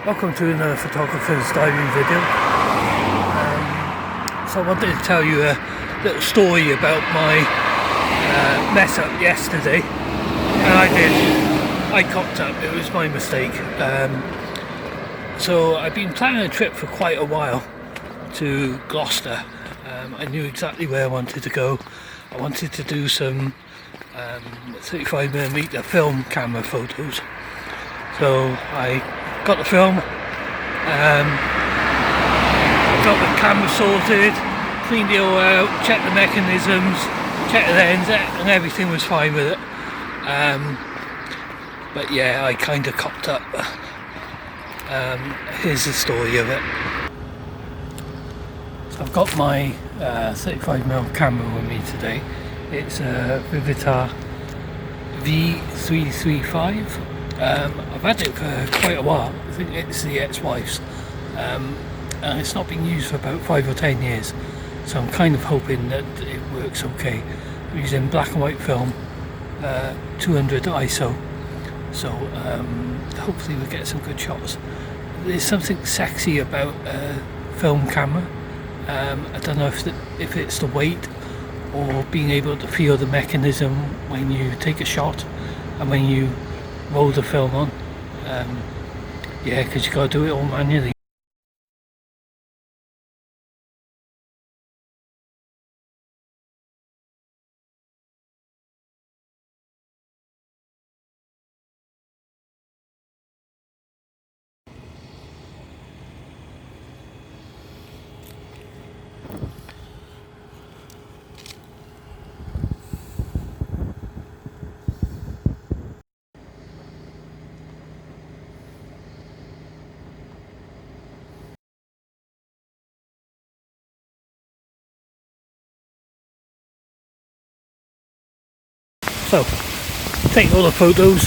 Welcome to another photographer's diary video. So I wanted to tell you a little story about my mess up yesterday. And I cocked up, it was my mistake. So I've been planning a trip for quite a while to Gloucester. I knew exactly where I wanted to go. I wanted to do some 35mm film camera photos. So I got the film, got the camera sorted, cleaned it all out, checked the mechanisms, checked the lens, and everything was fine with it. But yeah, I kind of cocked up. Here's the story of it. So I've got my 35mm camera with me today. It's a Vivitar V335. I've had it for quite a while. I think it's the ex-wife's, and it's not been used for about 5 or 10 years, so I'm kind of hoping that it works okay. I'm using black and white film, 200 ISO, so hopefully we'll get some good shots. There's something sexy about a film camera. I don't know if it's the weight or being able to feel the mechanism when you take a shot and when you roll the film on. Yeah, because you got to do it all manually. So, take all the photos.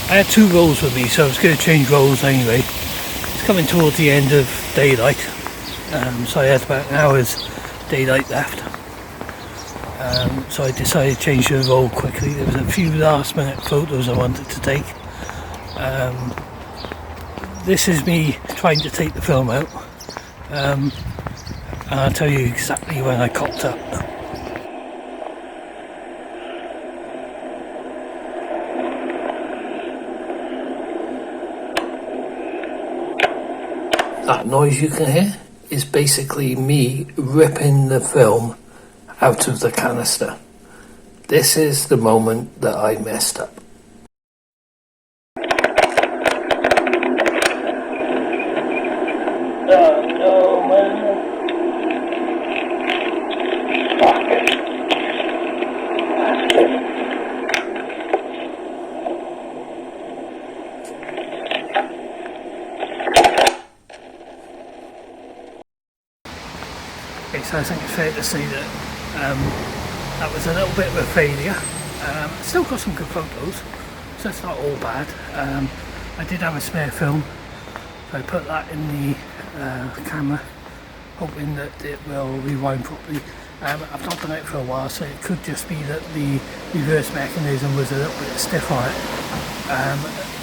I had 2 rolls with me, so I was going to change rolls anyway. It's coming towards the end of daylight, so I had about an hour's daylight left. So I decided to change the roll quickly. There was a few last minute photos I wanted to take. This is me trying to take the film out, and I'll tell you exactly when I cocked up. That noise you can hear is basically me ripping the film out of the canister. This is the moment that I messed up. Oh no, man. Fuck it. Okay, so I think it's fair to say that that was a little bit of a failure. Still got some good photos, so it's not all bad. I did have a spare film, so I put that in the camera, hoping that it will rewind properly. I've not done it for a while, so it could just be that the reverse mechanism was a little bit stiff on it.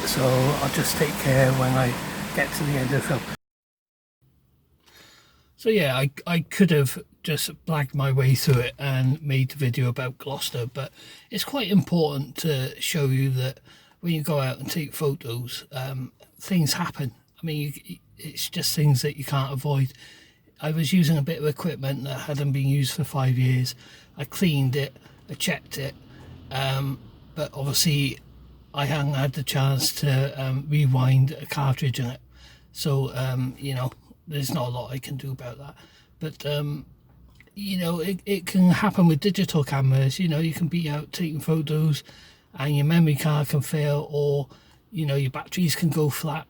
So I'll just take care when I get to the end of the film. So yeah, I could have just blagged my way through it and made the video about Gloucester, but it's quite important to show you that when you go out and take photos, things happen. I mean, it's just things that you can't avoid. I was using a bit of equipment that hadn't been used for 5 years. I cleaned it, I checked it, but obviously I hadn't had the chance to rewind a cartridge in it. So, you know, there's not a lot I can do about that. But, you know, it can happen with digital cameras. You know, you can be out taking photos and your memory card can fail, or, you know, your batteries can go flat.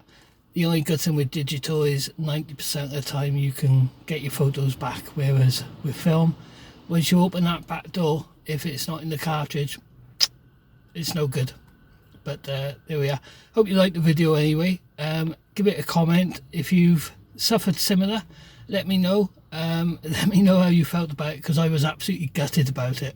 The only good thing with digital is 90% of the time you can get your photos back, whereas with film, once you open that back door, if it's not in the cartridge, it's no good. But there we are. Hope you liked the video anyway. Give it a comment if you've suffered similar. Let me know. Let me know how you felt about it, because I was absolutely gutted about it.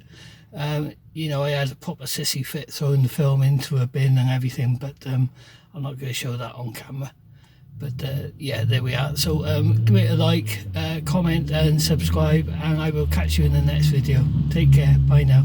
You know, I had a proper sissy fit throwing the film into a bin and everything, but I'm not going to show that on camera. But yeah, there we are. So give it a like, comment and subscribe, and I will catch you in the next video. Take care. Bye now.